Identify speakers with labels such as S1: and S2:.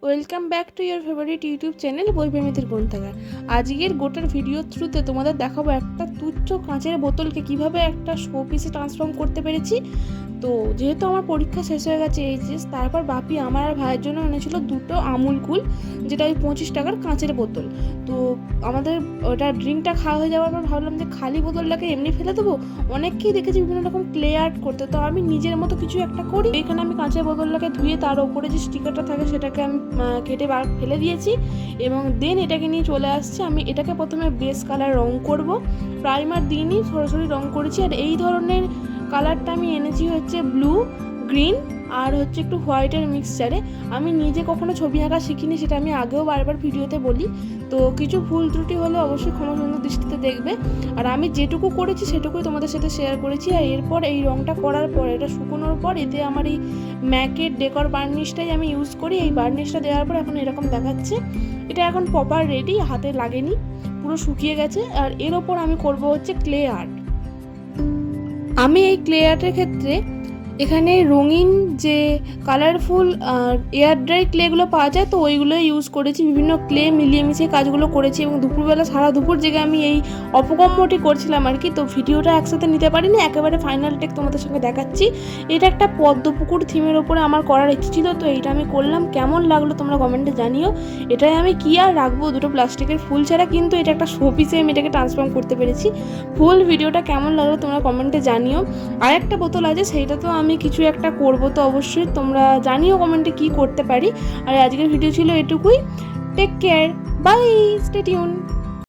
S1: Welcome back to your favourite YouTube channel বইপ্রেমীদের গ্রন্থাগার। আজকের গোটার ভিডিওর থ্রুতে তোমাদের দেখাবো একটা তুচ্ছ কাঁচের বোতলকে কিভাবে একটা শো পিসে ট্রান্সফর্ম করতে পেরেছি। তো যেহেতু আমার পরীক্ষা শেষ হয়ে গেছে এইচএস, তারপর বাপি আমার আর ভাইয়ের জন্য এনেছিল দুটো আমুল কুল, যেটা ওই 25 টাকার কাঁচের বোতল। তো আমাদের ওটা ড্রিঙ্কটা খাওয়া হয়ে যাওয়ার পর ভাবলাম যে খালি বোতলটাকে এমনি ফেলে দেবো। অনেককেই দেখেছি বিভিন্ন রকম ক্লে আর্ট করতে, তো আমি নিজের মতো কিছু একটা করি। এখানে আমি কাঁচের বোতলটাকে ধুয়ে তার ওপরে যে স্টিকারটা থাকে সেটাকে আমি কেটে ফেলে দিয়েছি এবং দেন এটাকে নিয়ে চলে আসছে। আমি এটাকে প্রথমে বেস কালার রং করব, প্রাইমার দিনই সরাসরি রং করেছি। আর এই ধরনের কালারটা আমি এনেছি হচ্ছে ব্লু, গ্রিন আর হচ্ছে একটু হোয়াইটের মিক্সচারে। আমি নিজে কখনো ছবি আঁকা শিখিনি, সেটা আমি আগেও বারবার ভিডিওতে বলি। তো কিছু ভুল ত্রুটি হলে অবশ্যই ক্ষমাসুন্দর দৃষ্টিতে দেখবে। আর আমি যেটুকু করেছি সেটুকুই তোমাদের সাথে শেয়ার করেছি। আর এরপর এই রঙটা করার পর, এটা শুকোনোর পর, এতে আমার এই ম্যাকের ডেকর বার্নিশটাই আমি ইউজ করি। এই বার্নিশটা দেওয়ার পর এখন এরকম দেখাচ্ছে। এটা এখন প্রপার রেডি, হাতে লাগেনি, পুরো শুকিয়ে গেছে। আর এর ওপর আমি করব হচ্ছে ক্লে আর্ট। আমি এই ক্লে আর্টের ক্ষেত্রে এখানে রঙিন যে কালারফুল এয়ার ড্রাই ক্লেগুলো পাওয়া যায়, তো ওইগুলো ইউজ করেছি। বিভিন্ন ক্লে মিলিয়ে মিশিয়ে কাজগুলো করেছি এবং দুপুরবেলা সারা দুপুর জেগে আমি এই অপকর্মটি করছিলাম আর কি। তো ভিডিওটা একসাথে নিতে পারিনি, একেবারে ফাইনাল টেক তোমাদের সঙ্গে দেখাচ্ছি। এটা একটা পদ্মপুকুর থিমের ওপরে আমার করার ইচ্ছে ছিল, তো এইটা আমি করলাম। কেমন লাগলো তোমরা কমেন্টে জানিও। এটাই আমি কি আর রাখবো, দুটো প্লাস্টিকের ফুল ছাড়া, কিন্তু এটা একটা শোপিসে আমি এটাকে ট্রান্সফর্ম করতে পেরেছি। ফুল ভিডিওটা কেমন লাগলো তোমরা কমেন্টে জানিও। আর একটা বোতল আছে, সেইটা তো আমি কিছু একটা করব, তো অবশ্যই তোমরা জানিও কমেন্টে কি করতে পারি। আর আজকের ভিডিও ছিল এটুকুই। Take care, bye, stay tune.